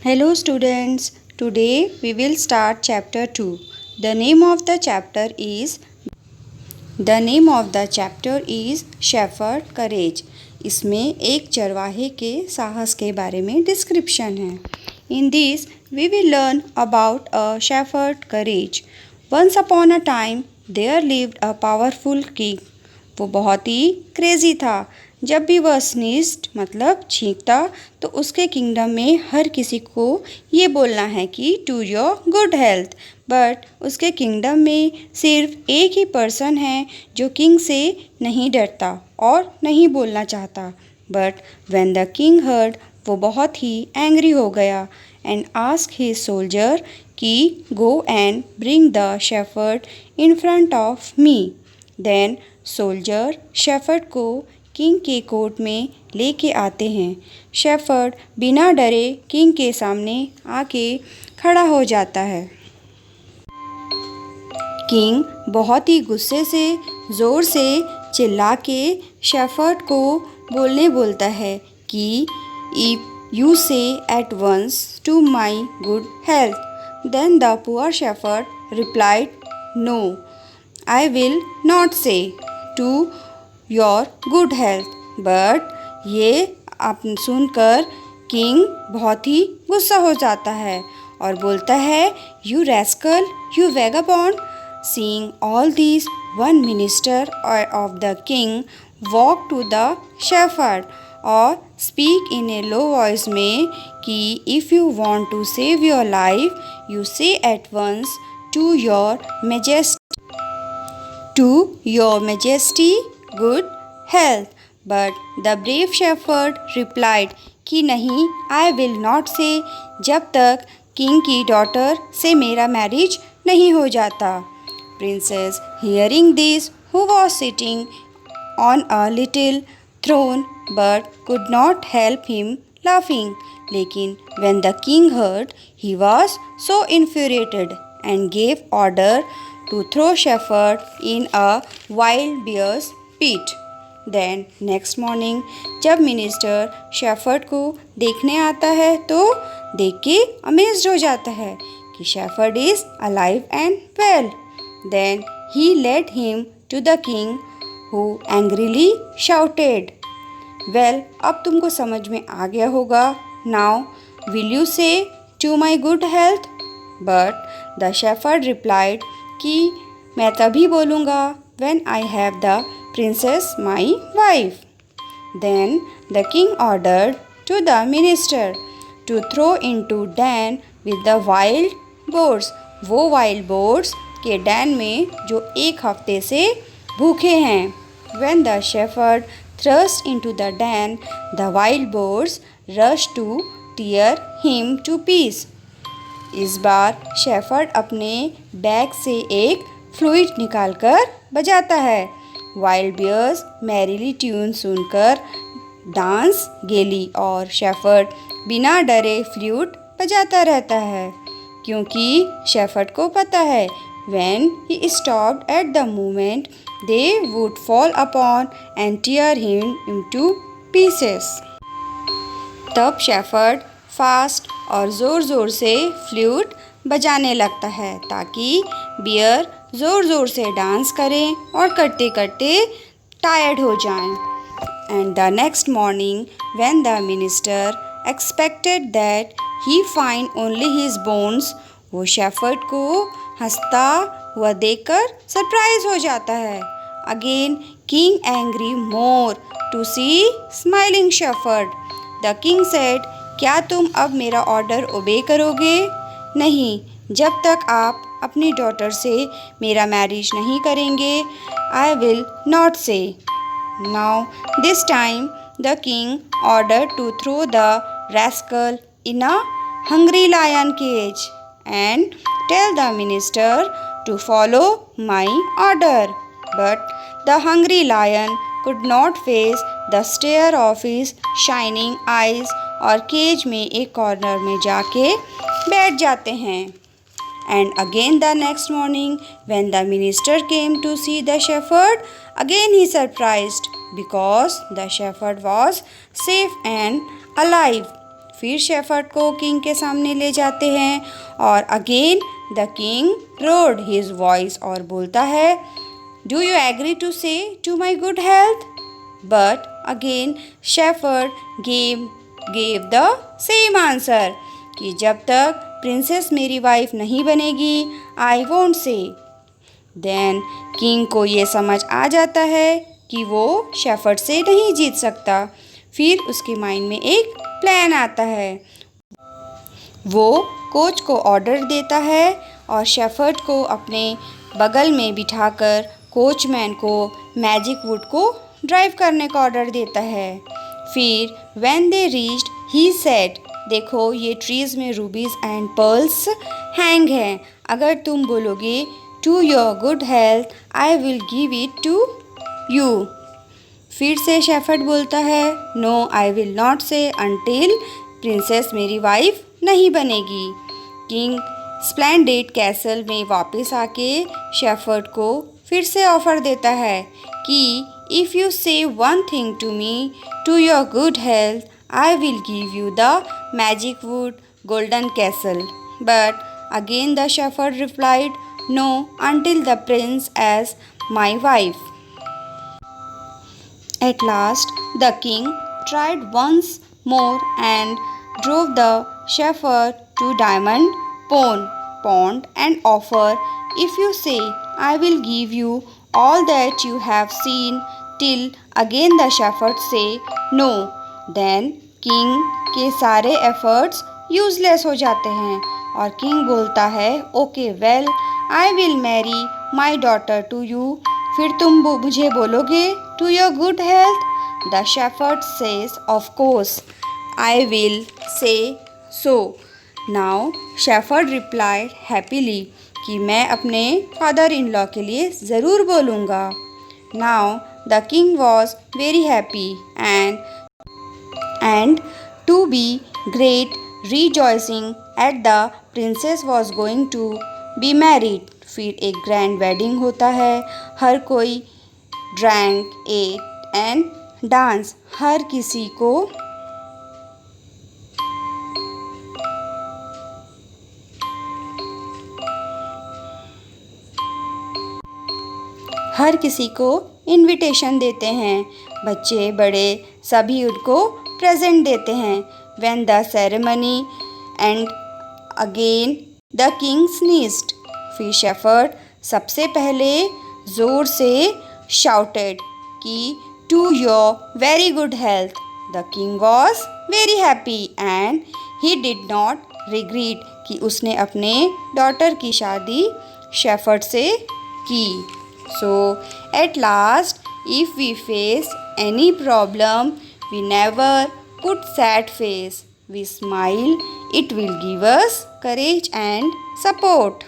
Hello students, today we will start chapter 2. The name of the chapter is Shepherd Courage. इसमें एक चरवाहे के साहस के बारे में डिस्क्रिप्शन है. In this we will learn about a shepherd courage. Once upon a time there lived a powerful king. वो बहुत ही क्रेजी था. जब भी वह स्नीज्ड मतलब छींकता तो उसके किंगडम में हर किसी को ये बोलना है कि to your good health. But उसके किंगडम में सिर्फ एक ही पर्सन है जो किंग से नहीं डरता और नहीं बोलना चाहता. But when the king heard, वो बहुत ही एंग्री हो गया एंड आस्क हिज सोल्जर कि go and bring the shepherd in front of me. Then soldier shepherd को किंग के कोर्ट में लेके आते हैं. शेफर्ड बिना डरे किंग के सामने आके खड़ा हो जाता है. किंग बहुत ही गुस्से से ज़ोर से चिल्ला के शेफर्ड को बोलता है कि if you say at once to my good health. Then the poor shepherd replied, no, I will not say to your good health. But ये आप सुनकर किंग बहुत ही गुस्सा हो जाता है और बोलता है, you rascal, you vagabond. Seeing all this, one minister of the king walk to the shepherd और speak in a low voice में कि if you want to save your life you say at once to your majesty good health. But the brave shepherd replied कि नहीं, आई will not से जब तक king की daughter से मेरा मैरिज नहीं हो जाता. Princess hearing this, who was sitting on a little throne but could not help him laughing. लेकिन when the king heard he was so infuriated and gave order to throw shepherd in a wild bear's pit. Then next morning जब minister shepherd को देखने आता है तो देख के amazed हो जाता है कि shepherd is alive and well. Then he led him to the king who angrily shouted, well, अब तुमको समझ में आ गया होगा. Now will you say to my good health? But the shepherd replied कि मैं तभी बोलूँगा when I have the princess my wife. Then the king ordered to the minister to throw into den with the wild boars. वो wild boars के den में जो एक हफ्ते से भूखे हैं. When the shepherd thrust into the den, the wild boars rushed to tear him to piece. इस बार शेफर्ड अपने बैग से एक फ्लूइड निकालकर बजाता है. वाइल्ड बियर्स मैरिली ट्यून सुनकर डांस गेली और शेफर्ड बिना डरे फ्लूट बजाता रहता है क्योंकि शेफर्ड को पता है when he stopped at the moment they would fall upon and tear him into pieces. तब शेफर्ड फास्ट और ज़ोर ज़ोर से फ्लूट बजाने लगता है ताकि बियर ज़ोर ज़ोर से डांस करें और करते करते टायर्ड हो जाएं. And the next morning when the minister expected that he find only his bones, वो शेफर्ड को हंसता हुआ देखकर सरप्राइज हो जाता है. Again king angry more to see smiling shepherd. The king said, क्या तुम अब मेरा ऑर्डर ओबे करोगे? नहीं, जब तक आप अपनी डॉटर से मेरा मैरिज नहीं करेंगे. I will not say. Now this time the king order to throw the rascal in a hungry lion cage and tell the minister to follow my order. But the hungry lion could not face the stare of his shining eyes और cage में एक corner में जाके बैठ जाते हैं. And again the next morning when the minister came to see the shepherd, again he surprised because the shepherd was safe and alive. फिर shepherd को किंग के सामने ले जाते हैं और again the king roared his voice और बोलता है, do you agree to say to my good health? But again shepherd gave the same answer कि जब तक प्रिंसेस मेरी वाइफ नहीं बनेगी I won't say. Then king को ये समझ आ जाता है कि वो शेफर्ड से नहीं जीत सकता। फिर उसके माइंड में एक प्लान आता है। वो कोच को ऑर्डर देता है और शेफर्ड को अपने बगल में बिठाकर कोचमैन को मैजिक वुड को ड्राइव करने का ऑर्डर देता है। फिर when they reached he said, देखो ये ट्रीज़ में रूबीज एंड पर्ल्स हैंग हैं। अगर तुम बोलोगे to your good health I will give it to you. फिर से शेफर्ड बोलता है, no I will not say until princess मेरी वाइफ नहीं बनेगी। किंग स्प्लेंडेड कैसल में वापस आके शेफर्ड को फिर से ऑफर देता है कि if you say one thing to me to your good health I will give you the magic wood golden castle. But again the shepherd replied, no until the prince as my wife. At last, the king tried once more and drove the shepherd to Diamond Pond and offered, if you say, I will give you all that you have seen, till again the shepherd say no. Then king के सारे efforts useless हो जाते हैं और king बोलता है, okay well, I will marry my daughter to you. फिर तुम मुझे बोलोगे to your good health? The shepherd says, of course I will say so. Now shepherd replied happily कि मैं अपने फादर इन लॉ के लिए ज़रूर बोलूँगा। Now the king was very happy and to be great rejoicing at the princess was going to be married. फिर एक grand wedding होता है। हर कोई ड्रैंक, एट एंड डांस। हर किसी को इनविटेशन देते हैं। बच्चे बड़े सभी उनको प्रेजेंट देते हैं। When the ceremony end again the king sneezed. फिर शेफर्ड सबसे पहले ज़ोर से शाउटेड कि to your very good health. The king was very happy and he did not regret कि उसने अपने डॉटर की शादी शेफर्ड से की। So at last if we face any problem we never put sad face, we smile, it will give us courage and support.